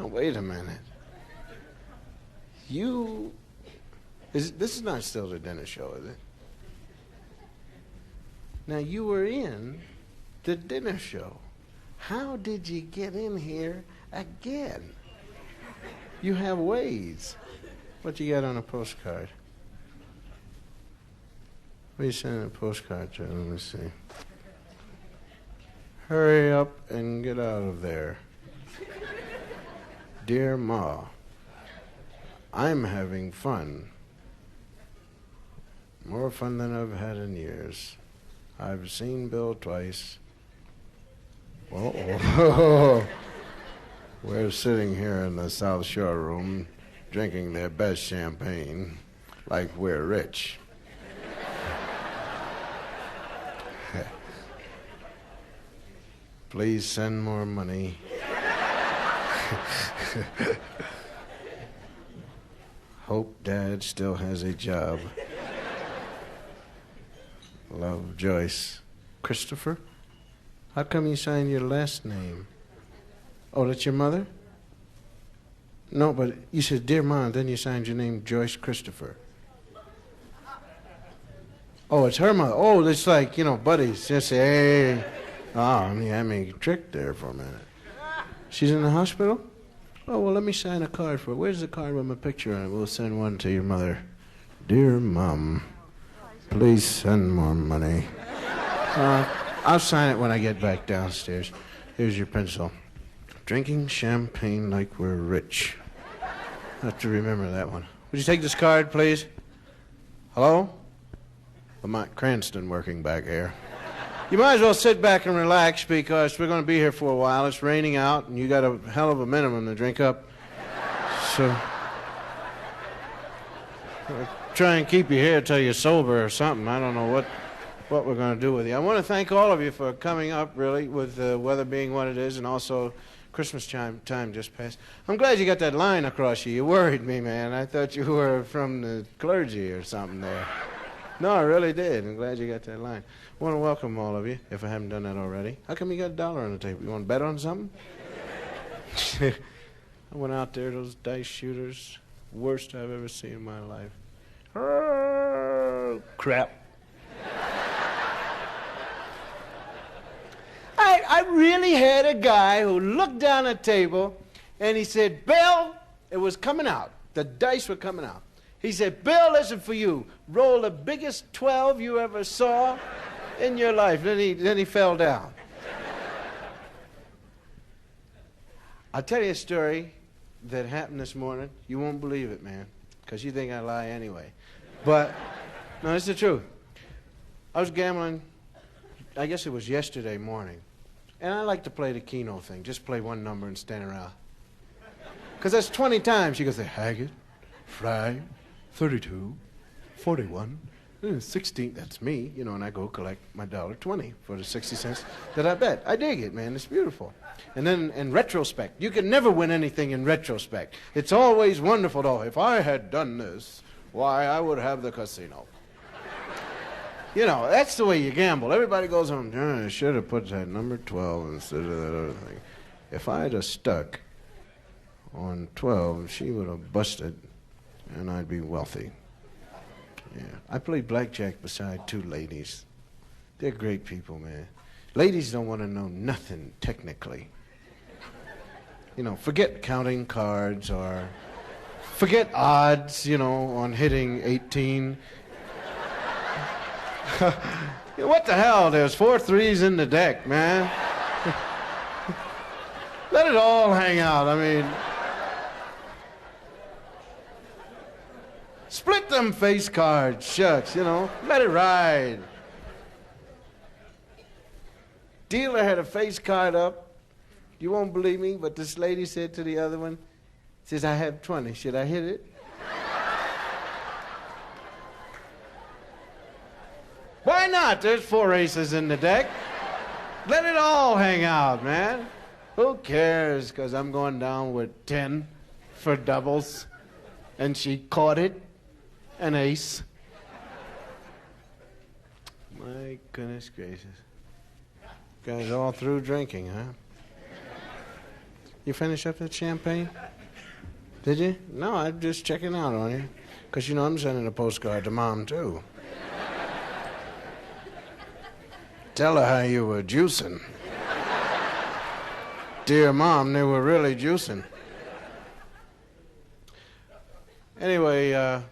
Now, wait a minute. This is not still the dinner show, is it? Now, you were in the dinner show. How did you get in here again? You have ways. What you got on a postcard? What are you sending a postcard to? Let me see. Hurry up and get out of there. Dear Ma, I'm having fun. More fun than I've had in years. I've seen Bill twice. Uh-oh. We're sitting here in the South Shore room drinking their best champagne like we're rich. Please send more money. Hope Dad still has a job. Love, Joyce. Christopher? How come you signed your last name? Oh, that's your mother? No, but you said, Dear Mom, then you signed your name Joyce Christopher. Oh, it's her mother. Oh, it's like, buddies. Just say, hey. Oh, you had me tricked there for a minute. She's in the hospital? Oh, well, let me sign a card for her. Where's the card with my picture on it? We'll send one to your mother. Dear Mom, please send more money. I'll sign it when I get back downstairs. Here's your pencil. Drinking champagne like we're rich. I have to remember that one. Would you take this card, please? Hello? Lamont Cranston working back here. You might as well sit back and relax because we're going to be here for a while. It's raining out, and you got a hell of a minimum to drink up. So, try and keep you here till you're sober or something. I don't know what we're going to do with you. I want to thank all of you for coming up, really, with the weather being what it is, and also Christmas time just passed. I'm glad you got that line across you. You worried me, man. I thought you were from the clergy or something there. No, I really did. I'm glad you got that line. I want to welcome all of you, if I haven't done that already. How come you got $1 on the table? You want to bet on something? I went out there, those dice shooters, worst I've ever seen in my life. Oh, crap. I really had a guy who looked down at the table and he said, Bill, it was coming out. The dice were coming out. He said, Bill, listen for you. Roll the biggest 12 you ever saw in your life. Then he fell down. I'll tell you a story that happened this morning. You won't believe it, man, because you think I lie anyway. But, no, it's the truth. I was gambling, I guess it was yesterday morning. And I like to play the Keno thing. Just play one number and stand around. Because that's 20 times. You go say, Haggett, Fry, 32, 41, 16. That's me, and I go collect my $1.20 for the 60 cents that I bet. I dig it, man. It's beautiful. And then in retrospect, you can never win anything in retrospect. It's always wonderful, though. If I had done this, why, I would have the casino. That's the way you gamble. Everybody goes home, I should have put that number 12 instead of that other thing. If I had stuck on 12, she would have busted, and I'd be wealthy. Yeah. I played blackjack beside two ladies. They're great people, man. Ladies don't want to know nothing technically. Forget counting cards or forget odds, on hitting 18. What the hell? There's 4 threes in the deck, man. Let it all hang out. I mean, split them face cards, shucks, let it ride. Dealer had a face card up. You won't believe me, but this lady said to the other one, says, I have 20. Should I hit it? Why not? There's 4 aces in the deck. Let it all hang out, man. Who cares? Because I'm going down with 10 for doubles. And she caught it. An ace. My goodness gracious. Guys all through drinking, huh? You finish up that champagne? Did you? No, I'm just checking out on you. Because, you know, I'm sending a postcard to Mom, too. Tell her how you were juicing. Dear Mom, they were really juicing. Anyway, I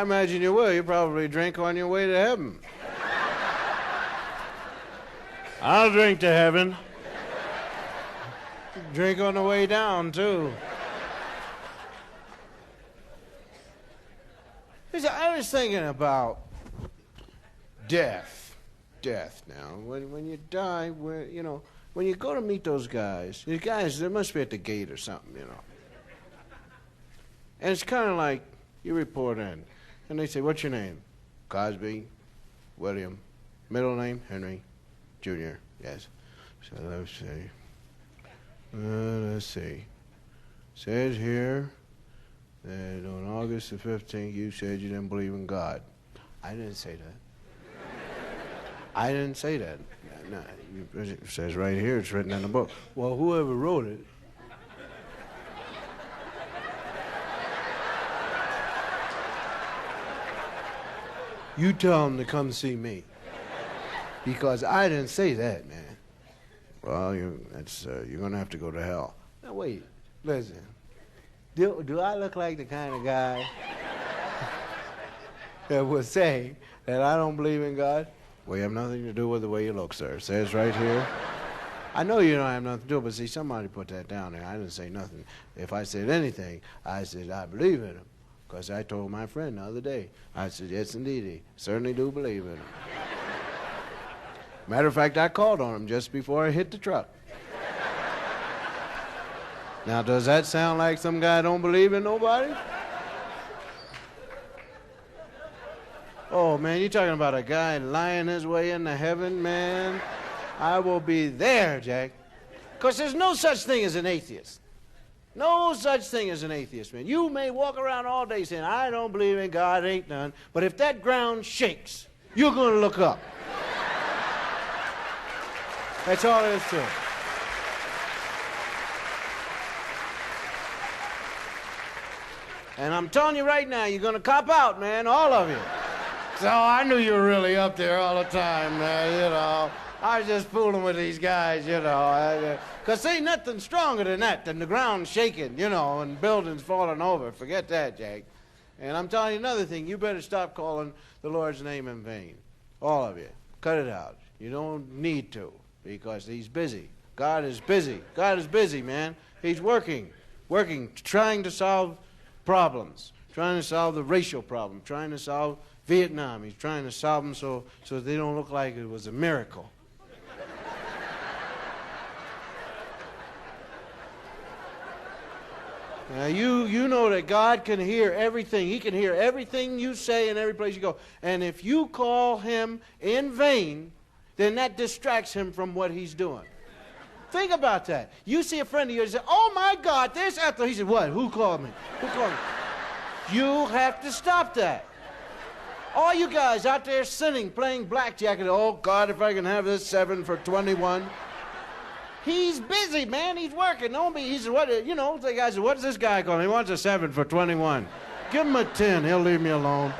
imagine you will. You probably drink on your way to heaven. I'll drink to heaven. Drink on the way down, too. I was thinking about death now. When you die, you know, when you go to meet those guys, they must be at the gate or something, you know. And it's kind of like you report in, and they say, what's your name? Cosby, William. Middle name, Henry, Jr., yes. So let's see. Says here that on August the 15th, you said you didn't believe in God. I didn't say that. I didn't say that. No, it says right here, it's written in the book. Well, whoever wrote it. You tell them to come see me. Because I didn't say that, man. Well, you're going to have to go to hell. Now, wait. Listen. Do I look like the kind of guy that would say that I don't believe in God? Well, you have nothing to do with the way you look, sir. It says right here. I know you don't have nothing to do, but see, somebody put that down there. I didn't say nothing. If I said anything, I said I believe in him. Because I told my friend the other day. I said, yes, indeed, he certainly do believe in him. Matter of fact, I called on him just before I hit the truck. Now, does that sound like some guy don't believe in nobody? Oh, man, you're talking about a guy lying his way into heaven, man? I will be there, Jack. Because there's no such thing as an atheist. No such thing as an atheist, man. You may walk around all day saying, I don't believe in God, ain't none. But if that ground shakes, you're going to look up. That's all there is to it. And I'm telling you right now, you're going to cop out, man, all of you. So I knew you were really up there all the time, man, you know. I was just fooling with these guys, you know. Because ain't nothing stronger than that, than the ground shaking, you know, and buildings falling over. Forget that, Jack. And I'm telling you another thing. You better stop calling the Lord's name in vain. All of you. Cut it out. You don't need to, because he's busy. God is busy. God is busy, man. He's working, trying to solve problems, trying to solve the racial problem, trying to solve Vietnam. He's trying to solve them so they don't look like it was a miracle. Now, you know that God can hear everything. He can hear everything you say in every place you go. And if you call him in vain, then that distracts him from what he's doing. Think about that. You see a friend of yours and say, oh, my God, there's Ethel. He said, what? Who called me? Who called me? You have to stop that. All you guys out there sinning, playing blackjack, and oh, God, if I can have this 7 for 21. He's busy, man. He's working. Don't be. He said, what? You know, the guy said, what's this guy calling? He wants a 7 for 21. Give him a 10. He'll leave me alone.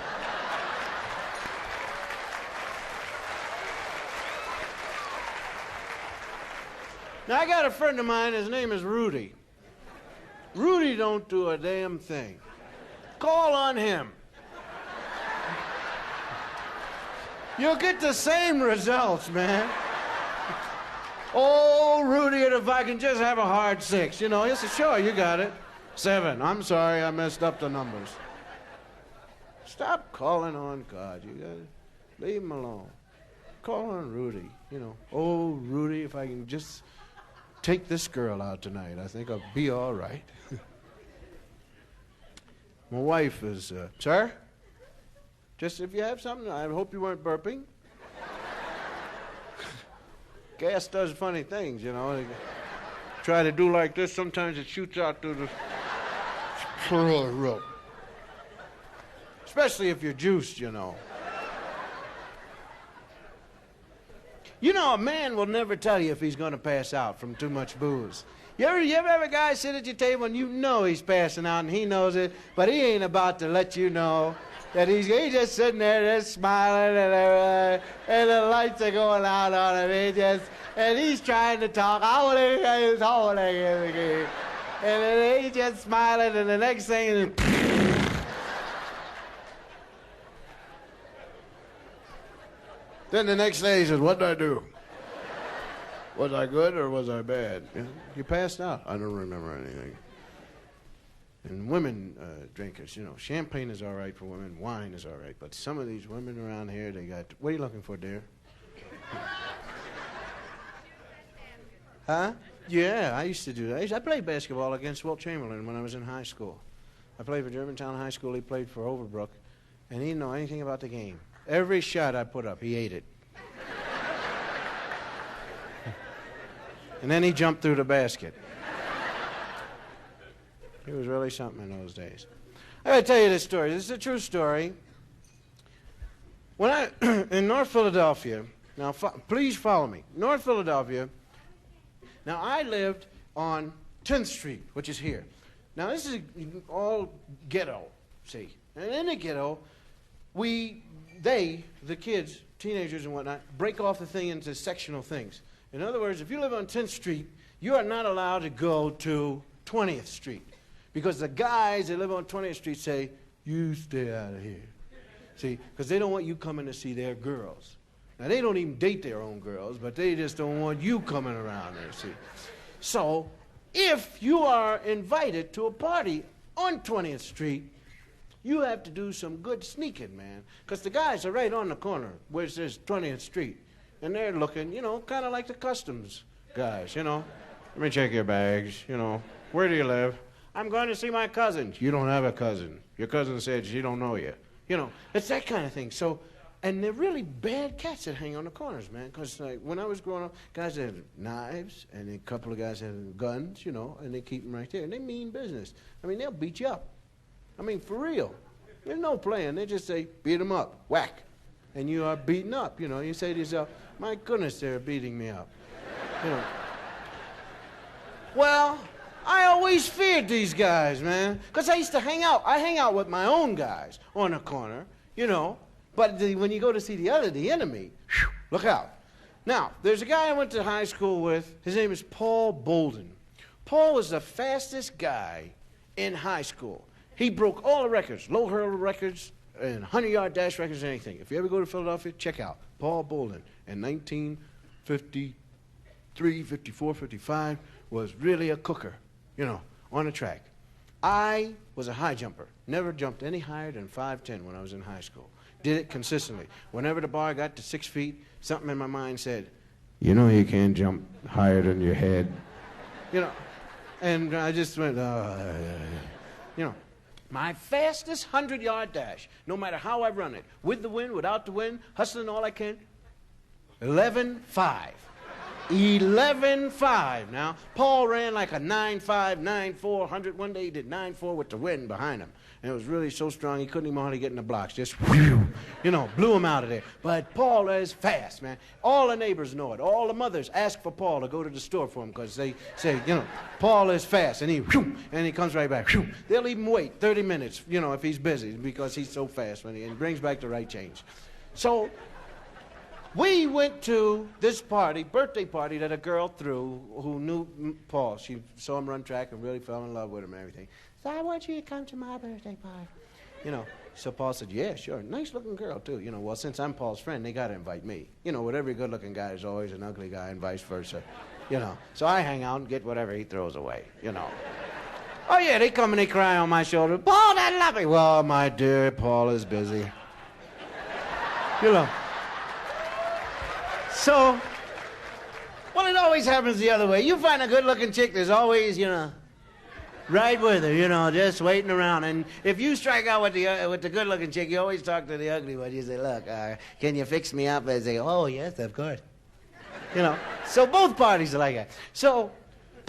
Now, I got a friend of mine. His name is Rudy. Rudy don't do a damn thing. Call on him. You'll get the same results, man. Oh, Rudy, and if I can just have a hard 6, you know. He said, sure, you got it. 7. I'm sorry, I messed up the numbers. Stop calling on God. You got it. Leave him alone. Call on Rudy, you know. Oh, Rudy, if I can just take this girl out tonight, I think I'll be all right. My wife is, sir? Just if you have something, I hope you weren't burping. Gas does funny things, you know. Try to do like this, sometimes it shoots out through the... Especially if you're juiced, you know. You know, a man will never tell you if he's going to pass out from too much booze. You ever have a guy sit at your table and you know he's passing out and he knows it, but he ain't about to let you know that he's just sitting there just smiling and the lights are going out on him. And he's trying to talk. And then he's just smiling, and the next thing is... Then the next day he says, what did I do? Was I good or was I bad? You passed out. I don't remember anything. And women drinkers, you know, champagne is all right for women, wine is all right, but some of these women around here, they got... What are you looking for, dear? Huh? Yeah, I used to do that. I played basketball against Wilt Chamberlain when I was in high school. I played for Germantown High School. He played for Overbrook, and he didn't know anything about the game. Every shot I put up, he ate it. And then he jumped through the basket. He was really something in those days. I gotta tell you this story. This is a true story. When I, in North Philadelphia, now please follow me. North Philadelphia, now I lived on 10th Street, which is here. Now this is all ghetto, see. And in the ghetto, the kids, teenagers and whatnot, break off the thing into sectional things. In other words, if you live on 10th Street, you are not allowed to go to 20th Street. Because the guys that live on 20th Street say, you stay out of here. See, because they don't want you coming to see their girls. Now, they don't even date their own girls, but they just don't want you coming around there, see. So, if you are invited to a party on 20th Street, you have to do some good sneaking, man. Because the guys are right on the corner where it says 20th Street. And they're looking, you know, kind of like the customs guys, you know. Let me check your bags, you know. Where do you live? I'm going to see my cousin. You don't have a cousin. Your cousin said she don't know you. You know, it's that kind of thing. So, and they're really bad cats that hang on the corners, man. Because like, when I was growing up, guys had knives, and a couple of guys had guns, you know, and they keep them right there. And they mean business. I mean, they'll beat you up. I mean, for real. There's no playing. They just say, beat them up, whack. And you are beaten up, you know. You say to yourself, my goodness, they're beating me up. You know. Well, I always feared these guys, man, because I used to hang out. I hang out with my own guys on the corner, you know, but when you go to see the enemy, whew, look out. Now, there's a guy I went to high school with. His name is Paul Bolden. Paul was the fastest guy in high school. He broke all the records, low hurdle records, and 100-yard dash records, and anything. If you ever go to Philadelphia, check out Paul Bolden. In 1953, 54, 55, was really a cooker. You know, on the track. I was a high jumper. Never jumped any higher than 5'10" when I was in high school. Did it consistently. Whenever the bar got to 6 feet, something in my mind said, you know you can't jump higher than your head. You know, and I just went, you know. My fastest 100-yard dash, no matter how I run it, with the wind, without the wind, hustling all I can, 11.5. 11.5 now. Paul ran like a 9.5, 9.4, 100. One day he did 9.4 with the wind behind him. And it was really so strong he couldn't even hardly get in the blocks. Just, whew, you know, blew him out of there. But Paul is fast, man. All the neighbors know it. All the mothers ask for Paul to go to the store for him because they say, you know, Paul is fast. And he, whew, and he comes right back. Whew. They'll even wait 30 minutes, you know, if he's busy because he's so fast and he brings back the right change. So we went to this party, birthday party that a girl threw who knew Paul. She saw him run track and really fell in love with him and everything. So I want you to come to my birthday party. You know, so Paul said, yeah, sure. Nice looking girl too. You know, well, since I'm Paul's friend, they got to invite me. You know, with every good looking guy, there's always an ugly guy and vice versa. You know, so I hang out and get whatever he throws away, you know. Oh yeah, they come and they cry on my shoulder. Paul, I love you. Well, my dear, Paul is busy. You know. So, well, it always happens the other way. You find a good-looking chick, there's always, you know, right with her, you know, just waiting around. And if you strike out with the good-looking chick, you always talk to the ugly one. You say, look, can you fix me up? And they say, oh, yes, of course. You know, so both parties are like that. So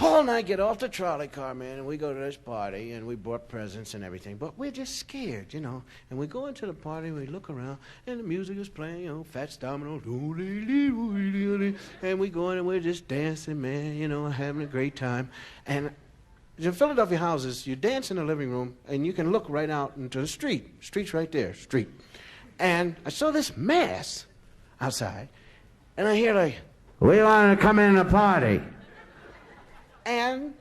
Paul and I get off the trolley car, man, and we go to this party, and we brought presents and everything, but we're just scared, you know. And we go into the party, we look around, and the music is playing, you know, Fats Domino, and we go in and we're just dancing, man, you know, having a great time. And in Philadelphia houses, you dance in the living room, and you can look right out into the street. Street's right there, street. And I saw this mass outside, and I hear like, "We want to come in the party." And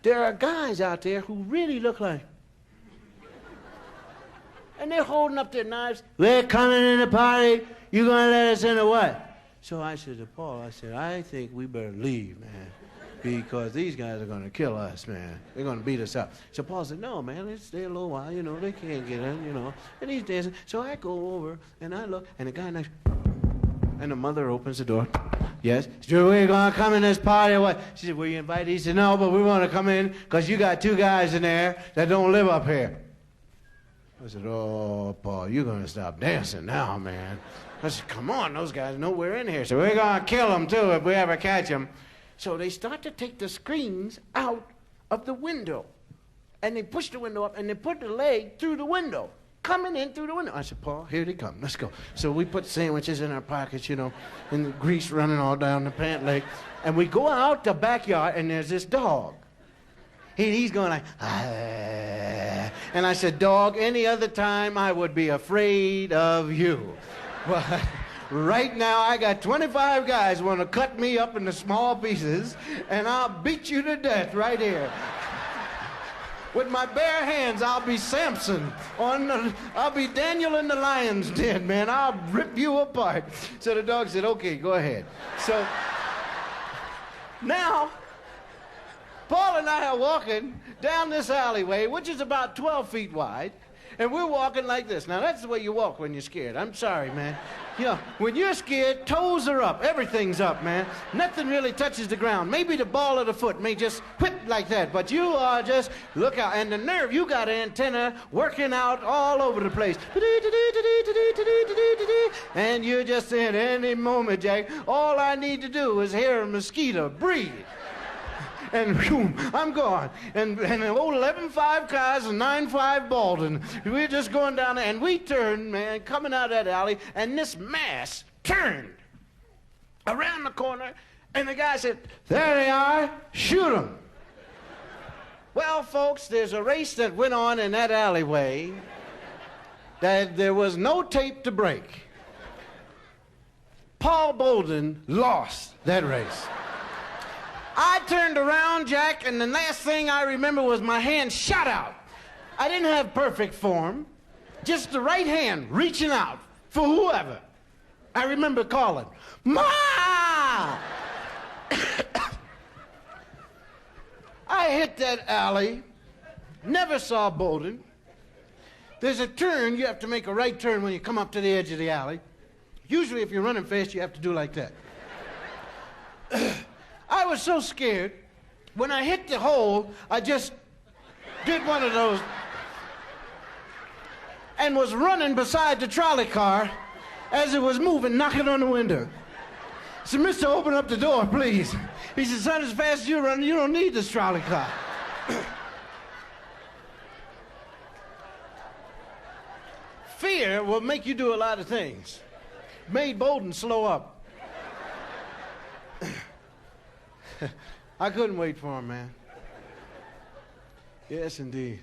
there are guys out there who really look like, and they're holding up their knives. "We're coming in the party. You gonna let us in or what?" So I said to Paul, I said, "I think we better leave, man, because these guys are gonna kill us, man. They're gonna beat us up." So Paul said, "No, man, let's stay a little while. You know, they can't get in, you know." And he's dancing. So I go over and I look, and the guy next, and the mother opens the door. "Yes, so we're gonna come in this party or what?" She said, "Were you invited?" He said, "No, but we want to come in because you got two guys in there that don't live up here." I said, "Oh, Paul, you're gonna stop dancing now, man." I said, "Come on, those guys know we're in here, so we're gonna kill them too if we ever catch them." So they start to take the screens out of the window, and they push the window up, and they put the leg through the window, coming in through the window. I said, "Paul, here they come. Let's go." So we put sandwiches in our pockets, you know, and the grease running all down the pant leg. And we go out the backyard, and there's this dog. He's going like, "Ah." And I said, "Dog, any other time I would be afraid of you. But right now I got 25 guys want to cut me up into small pieces, and I'll beat you to death right here. With my bare hands, I'll be Samson. I'll be Daniel in the lion's den, man. I'll rip you apart." So the dog said, "Okay, go ahead." So now, Paul and I are walking down this alleyway, which is about 12 feet wide, and we're walking like this. Now, that's the way you walk when you're scared. I'm sorry, man. You know, when you're scared, toes are up. Everything's up, man. Nothing really touches the ground. Maybe the ball of the foot may just whip like that, but you are just, look out. And the nerve, you got an antenna working out all over the place. And you're just saying, any moment, Jack, all I need to do is hear a mosquito breathe. And boom, I'm gone. And the old 11.5 cars and 9.5 Baldwin. We're just going down there, and we turned, man, coming out of that alley, and this mass turned around the corner, and the guy said, "There they are, shoot them." Well, folks, there's a race that went on in that alleyway that there was no tape to break. Paul Bolden lost that race. I turned around, Jack, and the last thing I remember was my hand shot out. I didn't have perfect form, just the right hand reaching out for whoever. I remember calling, "Ma!" I hit that alley, never saw Bolden. There's a turn, you have to make a right turn when you come up to the edge of the alley. Usually if you're running fast, you have to do like that. I was so scared, when I hit the hole, I just did one of those and was running beside the trolley car as it was moving, knocking on the window. I said, "Mister, open up the door, please." He said, "Son, as fast as you're running, you don't need this trolley car." Fear will make you do a lot of things. Made Bolden slow up. I couldn't wait for him, man. Yes, indeed.